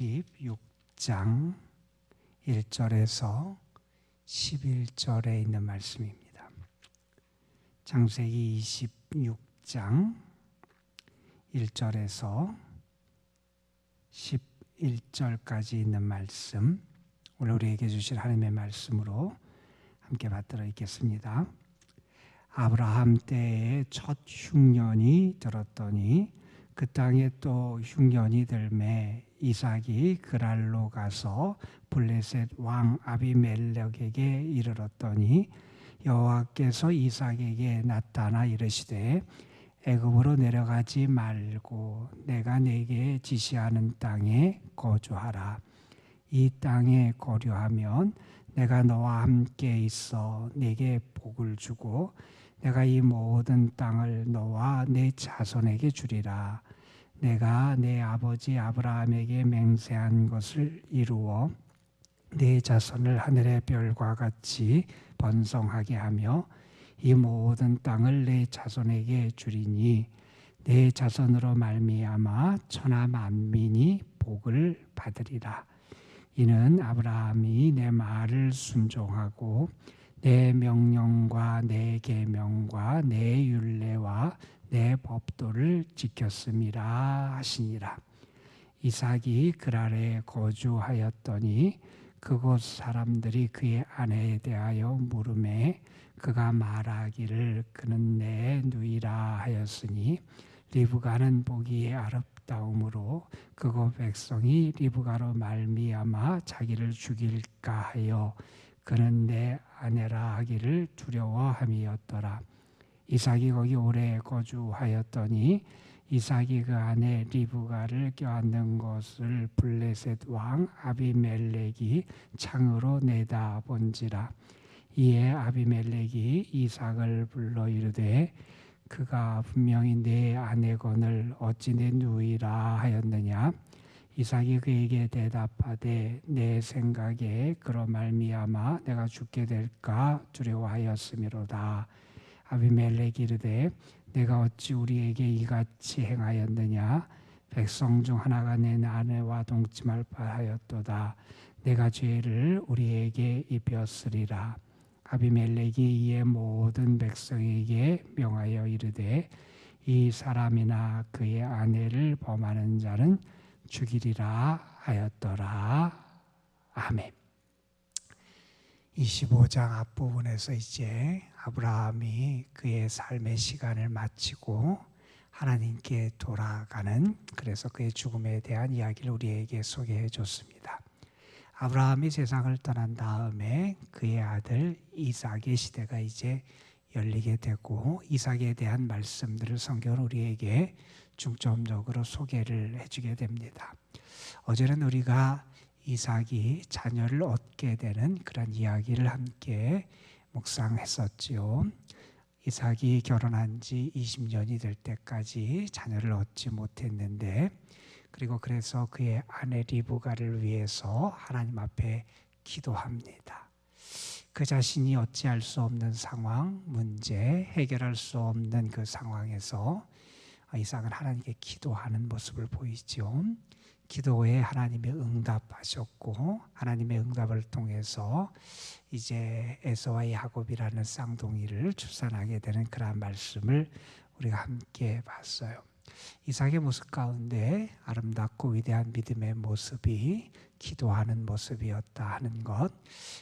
16장 1절에서 11절에 있는 말씀입니다. 창세기 26장 1절에서 11절까지 있는 말씀, 오늘 우리에게 주실 하나님의 말씀으로 함께 받들어 있겠습니다. 아브라함 때에 첫 흉년이 들었더니 그 땅에 또 흉년이 들매 이삭이 그랄로 가서 블레셋 왕 아비멜렉에게 이르렀더니 여호와께서 이삭에게 나타나 이르시되 애굽으로 내려가지 말고 내가 네게 지시하는 땅에 거주하라. 이 땅에 거류하면 내가 너와 함께 있어 네게 복을 주고 내가 이 모든 땅을 너와 네 자손에게 주리라. 내가 내 아버지 아브라함에게 맹세한 것을 이루어 네 자손을 하늘의 별과 같이 번성하게 하며 이 모든 땅을 네 자손에게 주리니 네 자손으로 말미암아 천하 만민이 복을 받으리라. 이는 아브라함이 내 말을 순종하고 내 명령과 내 계명과 내 율례와 내 법도를 지켰음이라 하시니라. 이삭이 그랄에 거주하였더니 그곳 사람들이 그의 아내에 대하여 물으매 그가 말하기를 그는 내 누이라 하였으니 리브가는 보기에 아름다움으로 그곳 백성이 리브가로 말미암아 자기를 죽일까 하여 그는 내 아내라 하기를 두려워함이었더라. 이삭이 거기 오래 거주하였더니 이삭이 그 아내 리브가를 껴안는 것을 블레셋 왕 아비멜렉이 창으로 내다본지라. 이에 아비멜렉이 이삭을 불러 이르되 그가 분명히 내 아내거늘 어찌 내 누이라 하였느냐. 이삭이 그에게 대답하되 내 생각에 그로 말미암아 내가 죽게 될까 두려워하였음이로다. 아비멜렉이 이르되 내가 어찌 우리에게 이같이 행하였느냐. 백성 중 하나가 내 아내와 동침할 바하였도다. 내가 죄를 우리에게 입혔으리라. 아비멜렉이 이에 모든 백성에게 명하여 이르되 이 사람이나 그의 아내를 범하는 자는 죽이리라 하였더라. 아멘. 25장 앞부분에서 이제 아브라함이 그의 삶의 시간을 마치고 하나님께 돌아가는, 그래서 그의 죽음에 대한 이야기를 우리에게 소개해 줬습니다. 아브라함이 세상을 떠난 다음에 그의 아들 이삭의 시대가 이제 열리게 되고 이삭에 대한 말씀들을 성경은 우리에게 중점적으로 소개를 해주게 됩니다. 어제는 우리가 이삭이 자녀를 얻게 되는 그런 이야기를 함께 묵상했었지요. 이삭이 결혼한 지 20년이 될 때까지 자녀를 얻지 못했는데, 그리고 그래서 그의 아내 리브가를 위해서 하나님 앞에 기도합니다. 그 자신이 어찌할 수 없는 상황, 문제, 해결할 수 없는 그 상황에서 이삭은 하나님께 기도하는 모습을 보이죠. 기도에 하나님의 응답하셨고 하나님의 응답을 통해서 이제 에서와 야곱이라는 쌍둥이를 출산하게 되는 그런 말씀을 우리가 함께 봤어요. 이삭의 모습 가운데 아름답고 위대한 믿음의 모습이 기도하는 모습이었다 하는 것,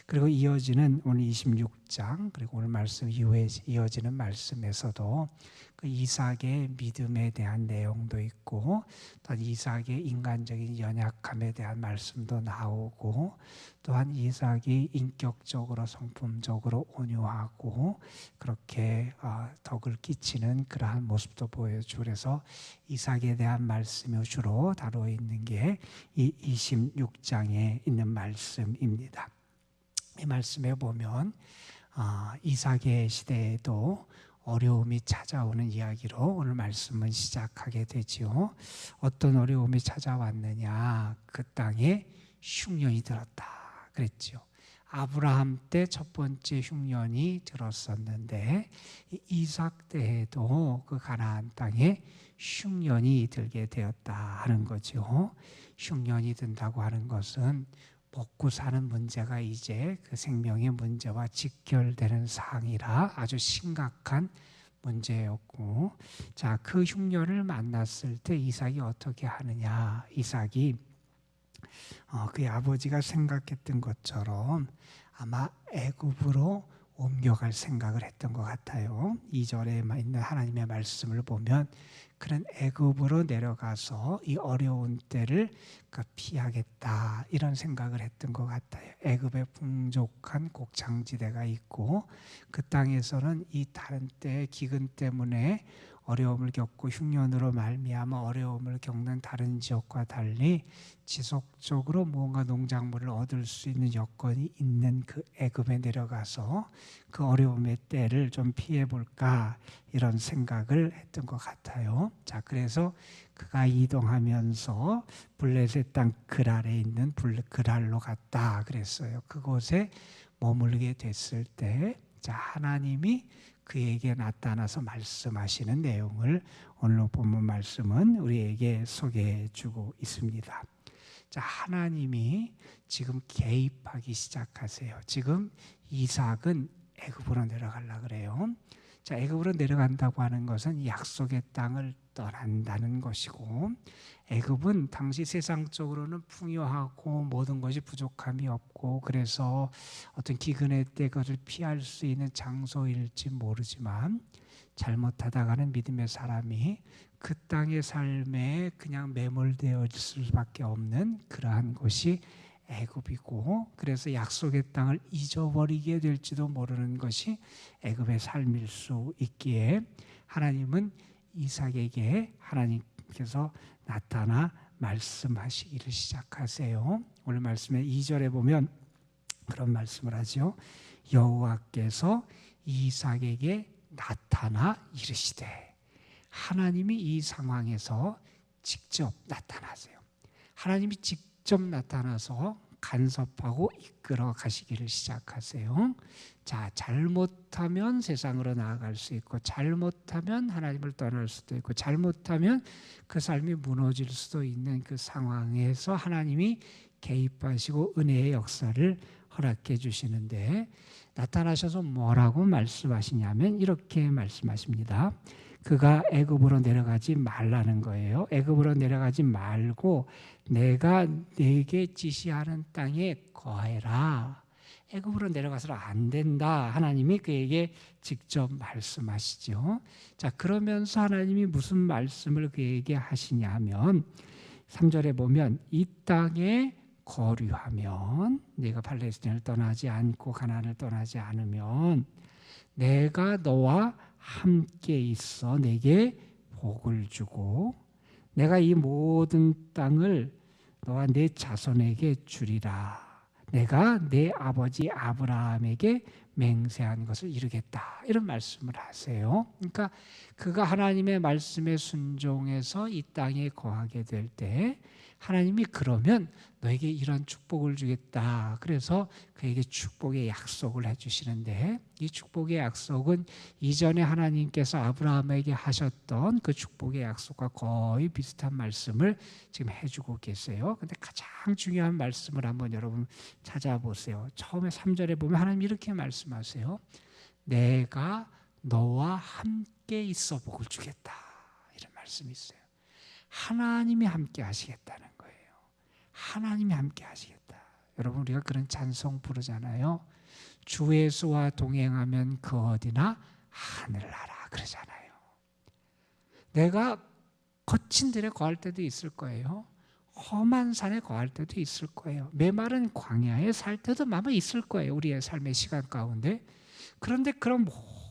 그리고 이어지는 오늘 26장 그리고 오늘 말씀 이후에 이어지는 말씀에서도 그 이삭의 믿음에 대한 내용도 있고 또한 이삭의 인간적인 연약함에 대한 말씀도 나오고 또한 이삭이 인격적으로 성품적으로 온유하고 그렇게 덕을 끼치는 그러한 모습도 보여주고, 그래서 이삭에 대한 말씀이 주로 다루어 있는 게 이 26장에 있는 말씀입니다. 이 말씀에 보면 이삭의 시대에도 어려움이 찾아오는 이야기로 오늘 말씀은 시작하게 되지요. 어떤 어려움이 찾아왔느냐, 그 땅에 흉년이 들었다 그랬죠. 아브라함 때 첫 번째 흉년이 들었었는데 이삭 때에도 그 가나안 땅에 흉년이 들게 되었다 하는 거죠. 흉년이 든다고 하는 것은 먹고 사는 문제가 이제 그 생명의 문제와 직결되는 사항이라 아주 심각한 문제였고, 자, 그 흉년을 만났을 때 이삭이 어떻게 하느냐. 이삭이 그의 아버지가 생각했던 것처럼 아마 애굽으로 옮겨갈 생각을 했던 것 같아요. 2절에 있는 하나님의 말씀을 보면 그는 애굽으로 내려가서 이 어려운 때를 피하겠다 이런 생각을 했던 것 같아요. 애굽에 풍족한 곡창지대가 있고 그 땅에서는 이 다른 때의 기근 때문에 어려움을 겪고 흉년으로 말미암아 어려움을 겪는 다른 지역과 달리 지속적으로 무언가 농작물을 얻을 수 있는 여건이 있는 그 애굽에 내려가서 그 어려움의 때를 좀 피해 볼까 이런 생각을 했던 것 같아요. 자, 그래서 그가 이동하면서 블레셋 땅 그랄에 있는 그랄로 갔다 그랬어요. 그곳에 머물게 됐을 때, 자, 하나님이 그에게 나타나서 말씀하시는 내용을 오늘 본문 말씀은 우리에게 소개해 주고 있습니다. 자, 하나님이 지금 개입하기 시작하세요. 지금 이삭은 애굽으로 내려가려고 그래요. 자, 애굽으로 내려간다고 하는 것은 약속의 땅을 떠난다는 것이고, 애굽은 당시 세상적으로는 풍요하고 모든 것이 부족함이 없고 그래서 어떤 기근의 때 그것을 피할 수 있는 장소일지 모르지만 잘못하다가는 믿음의 사람이 그 땅의 삶에 그냥 매몰되어 있을 수밖에 없는 그러한 곳이 애굽이고, 그래서 약속의 땅을 잊어버리게 될지도 모르는 것이 애굽의 삶일 수 있기에 하나님은 이삭에게 하나님께서 나타나 말씀하시기를 시작하세요. 오늘 말씀의 2절에 보면 그런 말씀을 하죠. 여호와께서 이삭에게 나타나 이르시되, 하나님이 이 상황에서 직접 나타나세요. 하나님이 직접 나타나서 간섭하고 이끌어 가시기를 시작하세요. 자, 잘못하면 세상으로 나아갈 수 있고 잘못하면 하나님을 떠날 수도 있고 잘못하면 그 삶이 무너질 수도 있는 그 상황에서 하나님이 개입하시고 은혜의 역사를 허락해 주시는데, 나타나셔서 뭐라고 말씀하시냐면 이렇게 말씀하십니다. 그가 애굽으로 내려가지 말라는 거예요. 애굽으로 내려가지 말고 내가 네게 지시하는 땅에 거해라. 애굽으로 내려가서는 안 된다. 하나님이 그에게 직접 말씀하시죠. 자, 그러면서 하나님이 무슨 말씀을 그에게 하시냐면 3절에 보면 이 땅에 거류하면, 네가 팔레스틴을 떠나지 않고 가나안을 떠나지 않으면 내가 너와 함께 있어 내게 복을 주고 내가 이 모든 땅을 너와 내 자손에게 주리라. 내가 내 아버지 아브라함에게 맹세한 것을 이루겠다. 이런 말씀을 하세요. 그러니까 그가 하나님의 말씀에 순종해서 이 땅에 거하게 될 때 하나님이 그러면 너에게 이런 축복을 주겠다. 그래서 그에게 축복의 약속을 해주시는데, 이 축복의 약속은 이전에 하나님께서 아브라함에게 하셨던 그 축복의 약속과 거의 비슷한 말씀을 지금 해주고 계세요. 근데 가장 중요한 말씀을 한번 여러분 찾아보세요. 처음에 3절에 보면 하나님 이렇게 말씀하세요. 내가 너와 함께 있어 복을 주겠다. 이런 말씀이 있어요. 하나님이 함께 하시겠다는 거예요. 하나님이 함께 하시겠다. 여러분, 우리가 그런 찬송 부르잖아요. 주 예수와 동행하면 그 어디나 하늘나라 그러잖아요. 내가 거친 들에 거할 때도 있을 거예요. 험한 산에 거할 때도 있을 거예요. 메마른 광야에 살 때도 아마 있을 거예요. 우리의 삶의 시간 가운데. 그런데 그런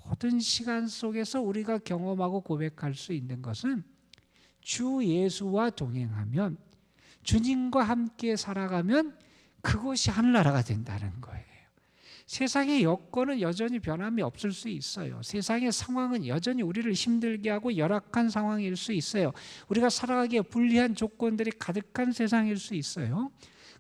모든 시간 속에서 우리가 경험하고 고백할 수 있는 것은 주 예수와 동행하면, 주님과 함께 살아가면 그것이 하늘나라가 된다는 거예요. 세상의 여건은 여전히 변함이 없을 수 있어요. 세상의 상황은 여전히 우리를 힘들게 하고 열악한 상황일 수 있어요. 우리가 살아가기에 불리한 조건들이 가득한 세상일 수 있어요.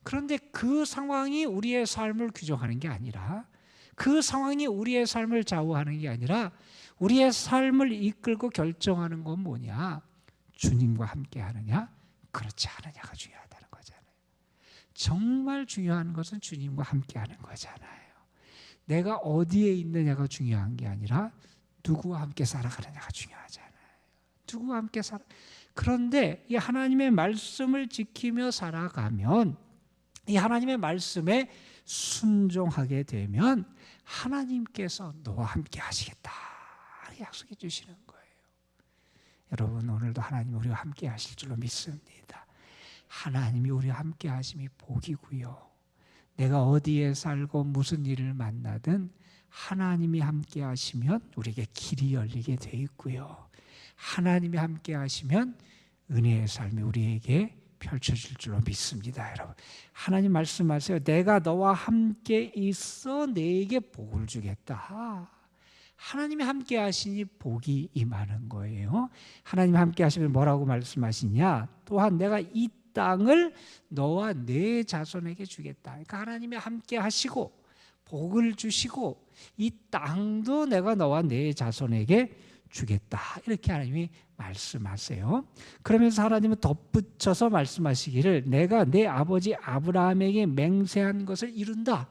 그런데 그 상황이 우리의 삶을 규정하는 게 아니라, 그 상황이 우리의 삶을 좌우하는 게 아니라, 우리의 삶을 이끌고 결정하는 건 뭐냐? 주님과 함께 하느냐, 그렇지 않느냐가 중요하다는 거잖아요. 정말 중요한 것은 주님과 함께 하는 거잖아요. 내가 어디에 있느냐가 중요한 게 아니라 누구와 함께 살아가느냐가 중요하잖아요. 누구와 함께 살아. 그런데 이 하나님의 말씀을 지키며 살아가면, 이 하나님의 말씀에 순종하게 되면 하나님께서 너와 함께 하시겠다 약속해 주시는 거예요. 여러분, 오늘도 하나님 우리와 함께 하실 줄로 믿습니다. 하나님이 우리와 함께 하심이 복이고요. 내가 어디에 살고 무슨 일을 만나든 하나님이 함께 하시면 우리에게 길이 열리게 돼 있고요. 하나님이 함께 하시면 은혜의 삶이 우리에게 펼쳐질 줄로 믿습니다. 여러분, 하나님 말씀하세요. 내가 너와 함께 있어 내게 복을 주겠다. 하나님이 함께 하시니 복이 임하는 거예요. 하나님이 함께 하시면 뭐라고 말씀하시냐? 또한 내가 이 땅을 너와 내 자손에게 주겠다. 그러니까 하나님이 함께 하시고 복을 주시고 이 땅도 내가 너와 내 자손에게 주겠다. 이렇게 하나님이 말씀하세요. 그러면서 하나님은 덧붙여서 말씀하시기를 내가 내 아버지 아브라함에게 맹세한 것을 이룬다.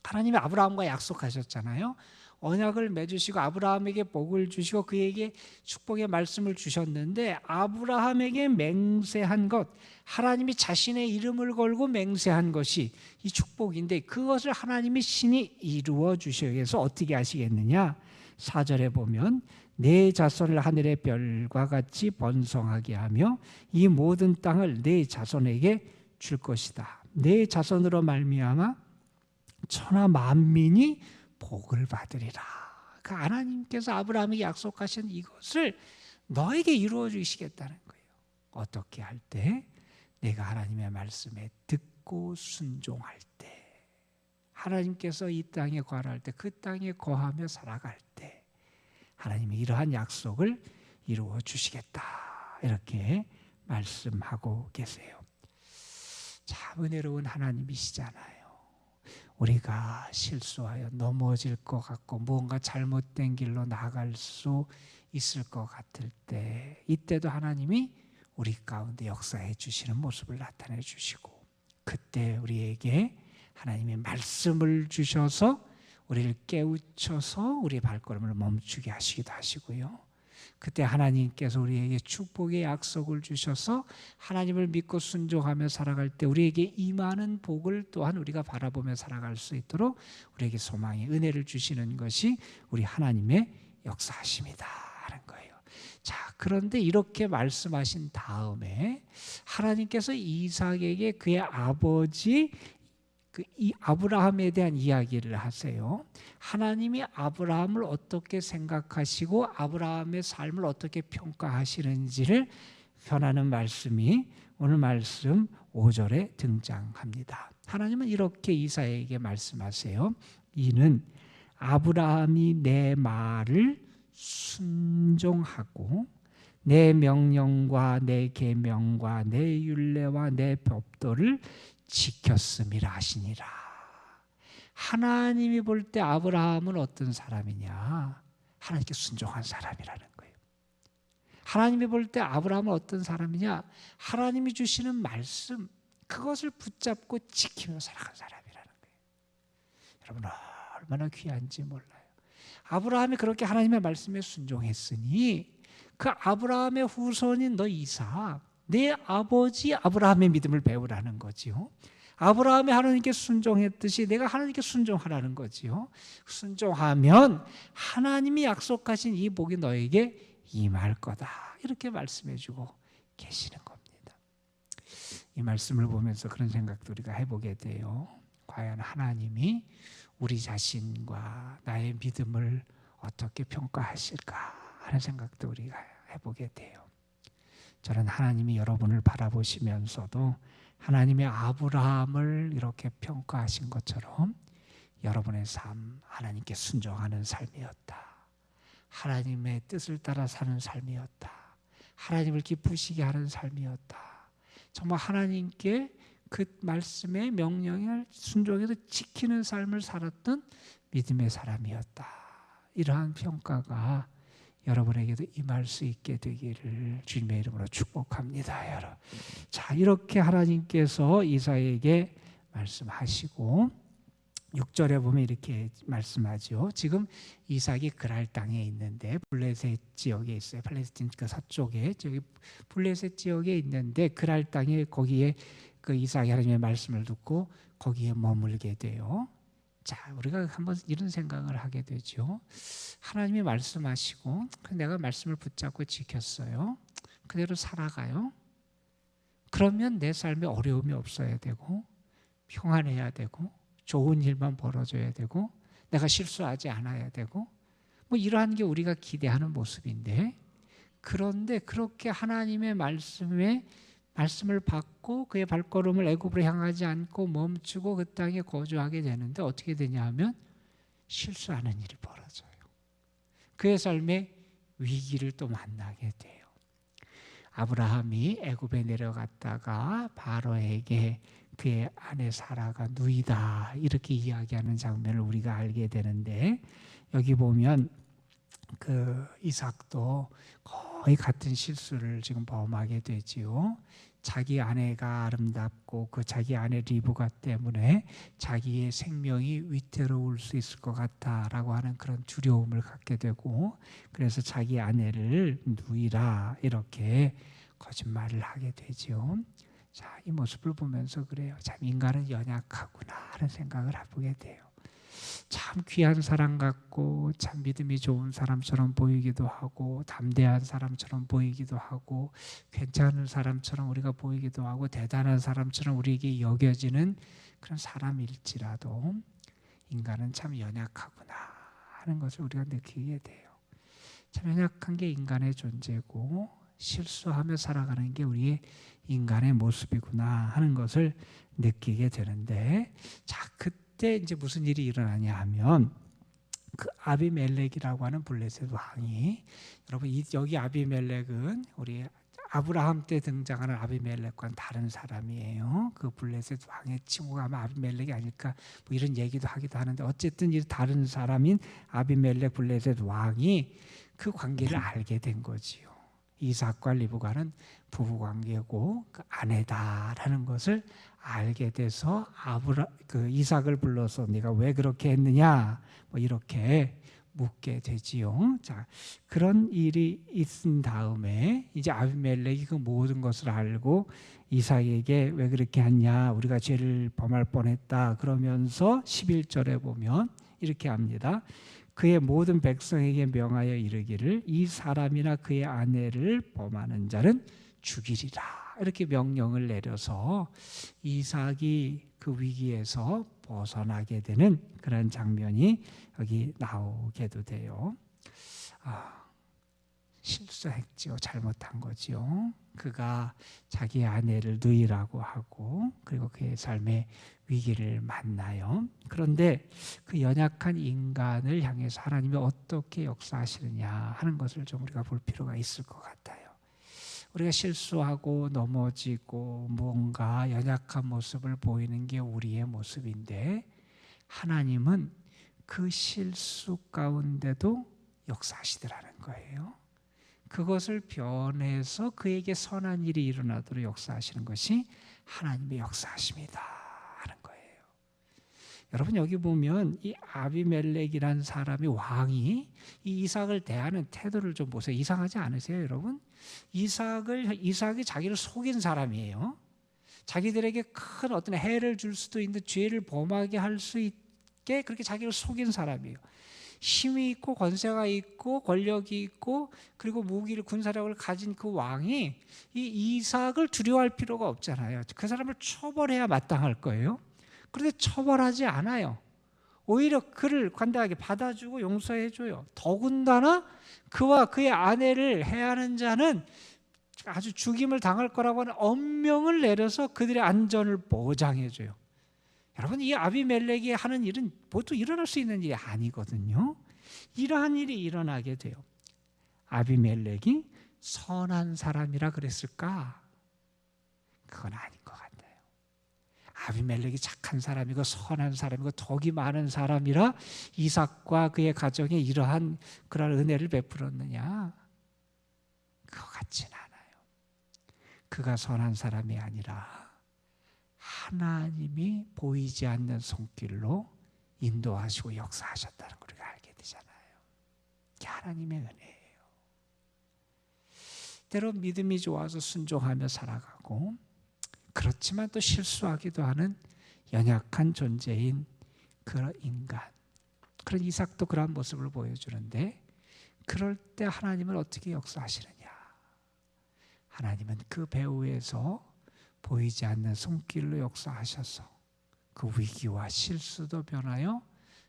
하나님이 아브라함과 약속하셨잖아요. 언약을 맺으시고 아브라함에게 복을 주시고 그에게 축복의 말씀을 주셨는데, 아브라함에게 맹세한 것, 하나님이 자신의 이름을 걸고 맹세한 것이 이 축복인데, 그것을 하나님이 신이 이루어 주시기 위해서 어떻게 하시겠느냐? 4절에 보면 내 자손을 하늘의 별과 같이 번성하게 하며 이 모든 땅을 내 자손에게 줄 것이다. 내 자손으로 말미암아 천하 만민이 복을 받으리라. 그 하나님께서 아브라함에게 약속하신 이것을 너에게 이루어 주시겠다는 거예요. 어떻게 할 때? 내가 하나님의 말씀에 듣고 순종할 때, 하나님께서 이 땅에 거할 때, 그 땅에 거하며 살아갈 때 하나님이 이러한 약속을 이루어 주시겠다. 이렇게 말씀하고 계세요. 참 은혜로운 하나님이시잖아요. 우리가 실수하여 넘어질 것 같고 무언가 잘못된 길로 나아갈 수 있을 것 같을 때, 이때도 하나님이 우리 가운데 역사해 주시는 모습을 나타내 주시고, 그때 우리에게 하나님의 말씀을 주셔서 우리를 깨우쳐서 우리 발걸음을 멈추게 하시기도 하시고요. 그때 하나님께서 우리에게 축복의 약속을 주셔서 하나님을 믿고 순종하며 살아갈 때 우리에게 임하는 복을 또한 우리가 바라보며 살아갈 수 있도록 우리에게 소망의 은혜를 주시는 것이 우리 하나님의 역사하심이다 하는 거예요. 자, 그런데 이렇게 말씀하신 다음에 하나님께서 이삭에게 그의 아버지 이 아브라함에 대한 이야기를 하세요. 하나님이 아브라함을 어떻게 생각하시고 아브라함의 삶을 어떻게 평가하시는지를 전하는 말씀이 오늘 말씀 5절에 등장합니다. 하나님은 이렇게 이삭에게 말씀하세요. 이는 아브라함이 내 말을 순종하고 내 명령과 내 계명과 내 율례와 내 법도를 지켰음이라 하시니라. 하나님이 볼 때 아브라함은 어떤 사람이냐? 하나님께 순종한 사람이라는 거예요. 하나님이 볼 때 아브라함은 어떤 사람이냐? 하나님이 주시는 말씀, 그것을 붙잡고 지키며 살아간 사람이라는 거예요. 여러분, 얼마나 귀한지 몰라요. 아브라함이 그렇게 하나님의 말씀에 순종했으니 그 아브라함의 후손인 너 이삭, 내 아버지 아브라함의 믿음을 배우라는 거지요. 아브라함이 하나님께 순종했듯이 내가 하나님께 순종하라는 거지요. 순종하면 하나님이 약속하신 이 복이 너에게 임할 거다. 이렇게 말씀해 주고 계시는 겁니다. 이 말씀을 보면서 그런 생각도 우리가 해보게 돼요. 과연 하나님이 우리 자신과 나의 믿음을 어떻게 평가하실까 하는 생각도 우리가 해보게 돼요. 저는 하나님이 여러분을 바라보시면서도 하나님의 아브라함을 이렇게 평가하신 것처럼 여러분의 삶 하나님께 순종하는 삶이었다. 하나님의 뜻을 따라 사는 삶이었다. 하나님을 기쁘시게 하는 삶이었다. 정말 하나님께 그 말씀의 명령을 순종해서 지키는 삶을 살았던 믿음의 사람이었다. 이러한 평가가 여러분에게도 임할 수 있게 되기를 주님의 이름으로 축복합니다. 여러분. 자, 이렇게 하나님께서 이삭에게 말씀하시고 6절에 보면 이렇게 말씀하죠. 지금 이삭이 그랄 땅에 있는데 블레셋 지역에 있어요. 팔레스틴 그 서쪽에 저기 블레셋 지역에 있는데 그랄 땅에 거기에 그 이삭이 하나님의 말씀을 듣고 거기에 머물게 돼요. 자, 우리가 한번 이런 생각을 하게 되죠. 하나님이 말씀하시고 내가 말씀을 붙잡고 지켰어요. 그대로 살아가요. 그러면 내 삶에 어려움이 없어야 되고 평안해야 되고 좋은 일만 벌어져야 되고 내가 실수하지 않아야 되고 뭐 이러한 게 우리가 기대하는 모습인데, 그런데 그렇게 하나님의 말씀을 받고 그의 발걸음을 애굽으로 향하지 않고 멈추고 그 땅에 거주하게 되는데 어떻게 되냐 하면 실수하는 일이 벌어져요. 그의 삶에 위기를 또 만나게 돼요. 아브라함이 애굽에 내려갔다가 바로에게 그의 아내 사라가 누이다 이렇게 이야기하는 장면을 우리가 알게 되는데, 여기 보면 그 이삭도 거의 같은 실수를 지금 범하게 되지요. 자기 아내가 아름답고 그 자기 아내 리브가 때문에 자기의 생명이 위태로울 수 있을 것 같다라고 하는 그런 두려움을 갖게 되고, 그래서 자기 아내를 누이라 이렇게 거짓말을 하게 되죠. 자, 이 모습을 보면서 그래요. 참 인간은 연약하구나 하는 생각을 해보게 돼요. 참 귀한 사람 같고 참 믿음이 좋은 사람처럼 보이기도 하고 담대한 사람처럼 보이기도 하고 괜찮은 사람처럼 우리가 보이기도 하고 대단한 사람처럼 우리에게 여겨지는 그런 사람일지라도 인간은 참 연약하구나 하는 것을 우리가 느끼게 돼요. 참 연약한 게 인간의 존재고 실수하며 살아가는 게 우리의 인간의 모습이구나 하는 것을 느끼게 되는데, 자, 그때 이제 무슨 일이 일어나냐 하면 그 아비멜렉이라고 하는 블레셋 왕이, 여러분 여기 아비멜렉은 우리 아브라함 때 등장하는 아비멜렉과는 다른 사람이에요. 그 블레셋 왕의 친구가 아마 아비멜렉이 아닐까 뭐 이런 얘기도 하기도 하는데, 어쨌든 이 다른 사람인 아비멜렉 블레셋 왕이 그 관계를 알게 된 거지요. 이삭과 리브가는 부부관계고 그 아내다라는 것을 알게 돼서 그 이삭을 불러서 네가 왜 그렇게 했느냐 뭐 이렇게 묻게 되지요. 자, 그런 일이 있은 다음에 이제 아비멜렉이 그 모든 것을 알고 이삭에게 왜 그렇게 했냐, 우리가 죄를 범할 뻔했다 그러면서 11절에 보면 이렇게 합니다. 그의 모든 백성에게 명하여 이르기를 이 사람이나 그의 아내를 범하는 자는 죽이리라 이렇게 명령을 내려서 이삭이 그 위기에서 벗어나게 되는 그런 장면이 여기 나오게도 돼요. 실수했지요. 잘못한 거지요. 그가 자기 아내를 누이라고 하고 그리고 그의 삶의 위기를 만나요. 그런데 그 연약한 인간을 향해서 하나님이 어떻게 역사하시느냐 하는 것을 좀 우리가 볼 필요가 있을 것 같아요. 우리가 실수하고 넘어지고 뭔가 연약한 모습을 보이는 게 우리의 모습인데, 하나님은 그 실수 가운데도 역사하시더라는 거예요. 그것을 변해서 그에게 선한 일이 일어나도록 역사하시는 것이 하나님의 역사하심이다 하는 거예요. 여러분 여기 보면 이 아비멜렉이라는 사람이 왕이 이 이삭을 대하는 태도를 좀 보세요. 이상하지 않으세요, 여러분? 이삭이 자기를 속인 사람이에요. 자기들에게 큰 어떤 해를 줄 수도 있는 죄를 범하게 할 수 있게 그렇게 자기를 속인 사람이에요. 힘이 있고 권세가 있고 권력이 있고 그리고 무기를 군사력을 가진 그 왕이 이 이삭을 두려워할 필요가 없잖아요. 그 사람을 처벌해야 마땅할 거예요. 그런데 처벌하지 않아요. 오히려 그를 관대하게 받아주고 용서해줘요. 더군다나 그와 그의 아내를 해하는 자는 아주 죽임을 당할 거라고 하는 엄명을 내려서 그들의 안전을 보장해줘요. 여러분 이 아비멜렉이 하는 일은 보통 일어날 수 있는 일이 아니거든요. 이러한 일이 일어나게 돼요. 아비멜렉이 선한 사람이라 그랬을까? 그건 아닌 것 같아요. 아비멜렉이 착한 사람이고 선한 사람이고 덕이 많은 사람이라 이삭과 그의 가정에 이러한 그런 은혜를 베풀었느냐? 그거 같지는 않아요. 그가 선한 사람이 아니라 하나님이 보이지 않는 손길로 인도하시고 역사하셨다는 걸 우리가 알게 되잖아요. 이게 하나님의 은혜예요. 때론 믿음이 좋아서 순종하며 살아가고, 그렇지만 또 실수하기도 하는 연약한 존재인 그런 인간, 그런 이삭도 그런 모습을 보여주는데, 그럴 때 하나님은 어떻게 역사하시느냐? 하나님은 그 배후에서 보이지 않는 손길로 역사하셔서 그 위기와 실수도 변하여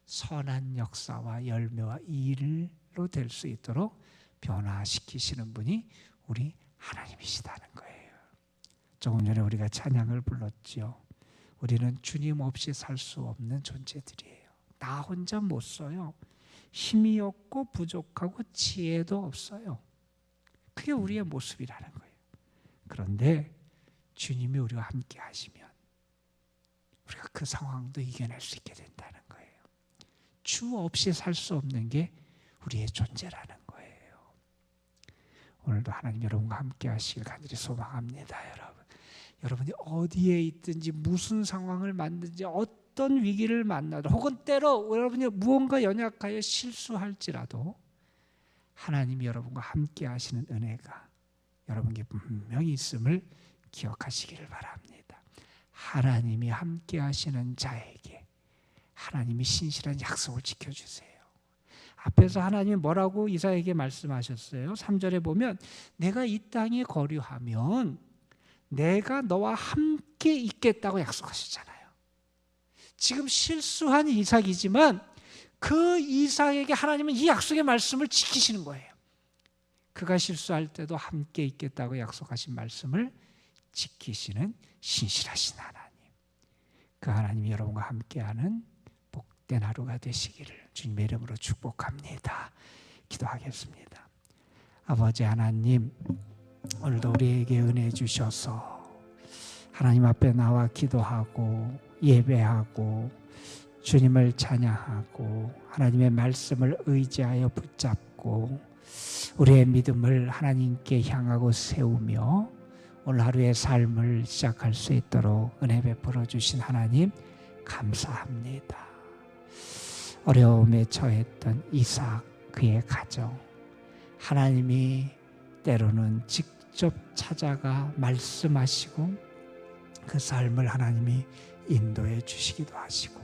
선한 역사와 열매와 일로 될 수 있도록 변화시키시는 분이 우리 하나님이시다는 거예요. 조금 전에 우리가 찬양을 불렀죠. 우리는 주님 없이 살 수 없는 존재들이에요. 나 혼자 못 써요. 힘이 없고 부족하고 지혜도 없어요. 그게 우리의 모습이라는 거예요. 그런데 주님이 우리와 함께 하시면 우리가 그 상황도 이겨낼 수 있게 된다는 거예요. 주 없이 살 수 없는 게 우리의 존재라는 거예요. 오늘도 하나님 여러분과 함께 하시길 간절히 소망합니다. 여러분이 어디에 있든지 무슨 상황을 만든지 어떤 위기를 만나도 혹은 때로 여러분이 무언가 연약하여 실수할지라도 하나님이 여러분과 함께 하시는 은혜가 여러분께 분명히 있음을 기억하시기를 바랍니다. 하나님이 함께 하시는 자에게 하나님이 신실한 약속을 지켜주세요. 앞에서 하나님이 뭐라고 이사야에게 말씀하셨어요? 3절에 보면 내가 이 땅에 거류하면 내가 너와 함께 있겠다고 약속하셨잖아요. 지금 실수한 이삭이지만 그 이삭에게 하나님은 이 약속의 말씀을 지키시는 거예요. 그가 실수할 때도 함께 있겠다고 약속하신 말씀을 지키시는 신실하신 하나님, 그 하나님이 여러분과 함께하는 복된 하루가 되시기를 주님의 이름으로 축복합니다. 기도하겠습니다. 아버지 하나님, 오늘도 우리에게 은혜 주셔서 하나님 앞에 나와 기도하고 예배하고 주님을 찬양하고 하나님의 말씀을 의지하여 붙잡고 우리의 믿음을 하나님께 향하고 세우며 오늘 하루의 삶을 시작할 수 있도록 은혜 베풀어 주신 하나님 감사합니다. 어려움에 처했던 이삭, 그의 가정, 하나님이 때로는 직접 찾아가 말씀하시고 그 삶을 하나님이 인도해 주시기도 하시고,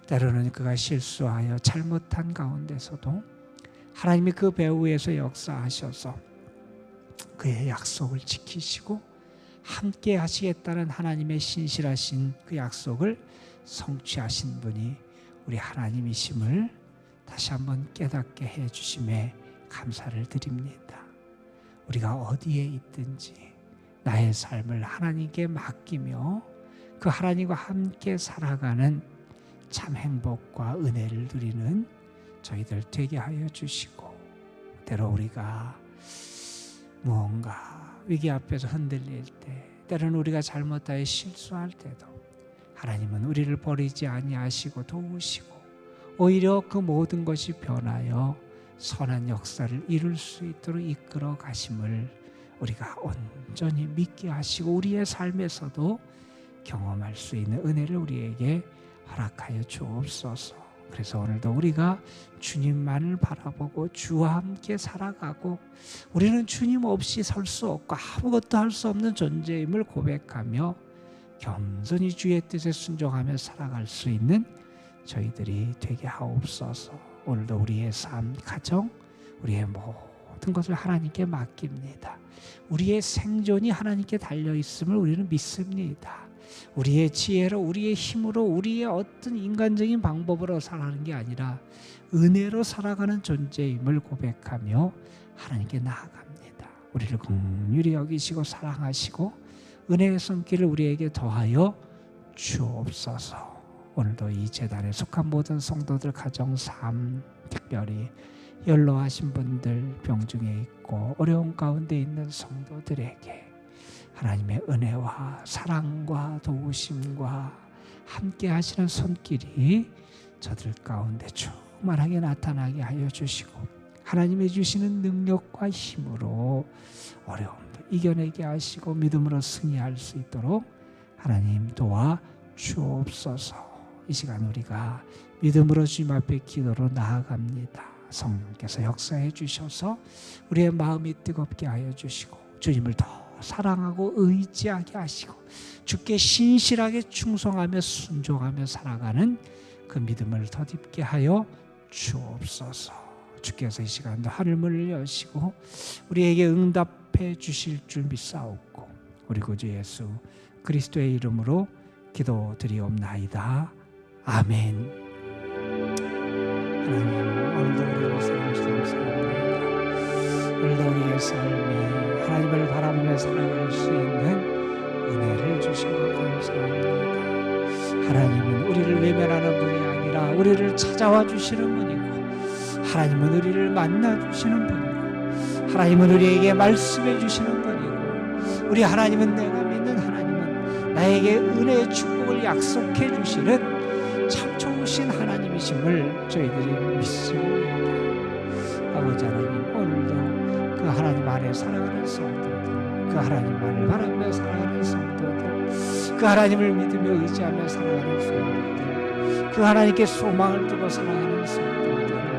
때로는 그가 실수하여 잘못한 가운데서도 하나님이 그 배후에서 역사하셔서 그의 약속을 지키시고 함께 하시겠다는 하나님의 신실하신 그 약속을 성취하신 분이 우리 하나님이심을 다시 한번 깨닫게 해 주심에 감사를 드립니다. 우리가 어디에 있든지 나의 삶을 하나님께 맡기며 그 하나님과 함께 살아가는 참 행복과 은혜를 누리는 저희들 되게 하여 주시고, 때로 우리가 무언가 위기 앞에서 흔들릴 때, 때로는 우리가 잘못하여 실수할 때도 하나님은 우리를 버리지 아니하시고 도우시고 오히려 그 모든 것이 변하여 선한 역사를 이룰 수 있도록 이끌어 가심을 우리가 온전히 믿게 하시고 우리의 삶에서도 경험할 수 있는 은혜를 우리에게 허락하여 주옵소서. 그래서 오늘도 우리가 주님만을 바라보고 주와 함께 살아가고 우리는 주님 없이 살 수 없고 아무것도 할 수 없는 존재임을 고백하며 겸손히 주의 뜻에 순종하며 살아갈 수 있는 저희들이 되게 하옵소서. 오늘도 우리의 삶, 가정, 우리의 모든 것을 하나님께 맡깁니다. 우리의 생존이 하나님께 달려있음을 우리는 믿습니다. 우리의 지혜로, 우리의 힘으로, 우리의 어떤 인간적인 방법으로 살아가는 게 아니라 은혜로 살아가는 존재임을 고백하며 하나님께 나아갑니다. 우리를 긍휼히 여기시고 사랑하시고 은혜의 손길을 우리에게 더하여 주옵소서. 오늘도 이 제단에 속한 모든 성도들 가정 삶, 특별히 연로하신 분들, 병중에 있고 어려운 가운데 있는 성도들에게 하나님의 은혜와 사랑과 도우심과 함께 하시는 손길이 저들 가운데 충만하게 나타나게 하여 주시고 하나님의 주시는 능력과 힘으로 어려움도 이겨내게 하시고 믿음으로 승리할 수 있도록 하나님 도와 주옵소서. 이 시간 우리가 믿음으로 주님 앞에 기도로 나아갑니다. 성령께서 역사해 주셔서 우리의 마음이 뜨겁게 하여 주시고 주님을 더 사랑하고 의지하게 하시고 주께 신실하게 충성하며 순종하며 살아가는 그 믿음을 더딥게 하여 주옵소서. 주께서 이 시간도 하늘문을 여시고 우리에게 응답해 주실 줄 믿사옵고 우리 구주 예수 그리스도의 이름으로 기도드리옵나이다. 아멘. 하나님, 오늘도 우리를 사랑하시니 감사합니다. 오늘도 우리의 삶에 하나님을 바라보며 살아갈 수 있는 은혜를 주시고 감사합니다. 하나님은 우리를 외면하는 분이 아니라 우리를 찾아와 주시는 분이고 하나님은 우리를 만나 주시는 분이고 하나님은 우리에게 말씀해 주시는 분이고 우리 하나님은 내가 믿는 하나님은 나에게 은혜의 축복을 약속해 주시는 참 좋으신 하나님이심을 저희들이 믿습니다. 아버지 하나님, 오늘도 그 하나님 안에 살아가는 성도들, 그 하나님만을 바라며 살아가는 성도들, 그 하나님을 믿으며 의지하며 살아가는 성도들, 그 하나님께 소망을 두고 살아가는 성도들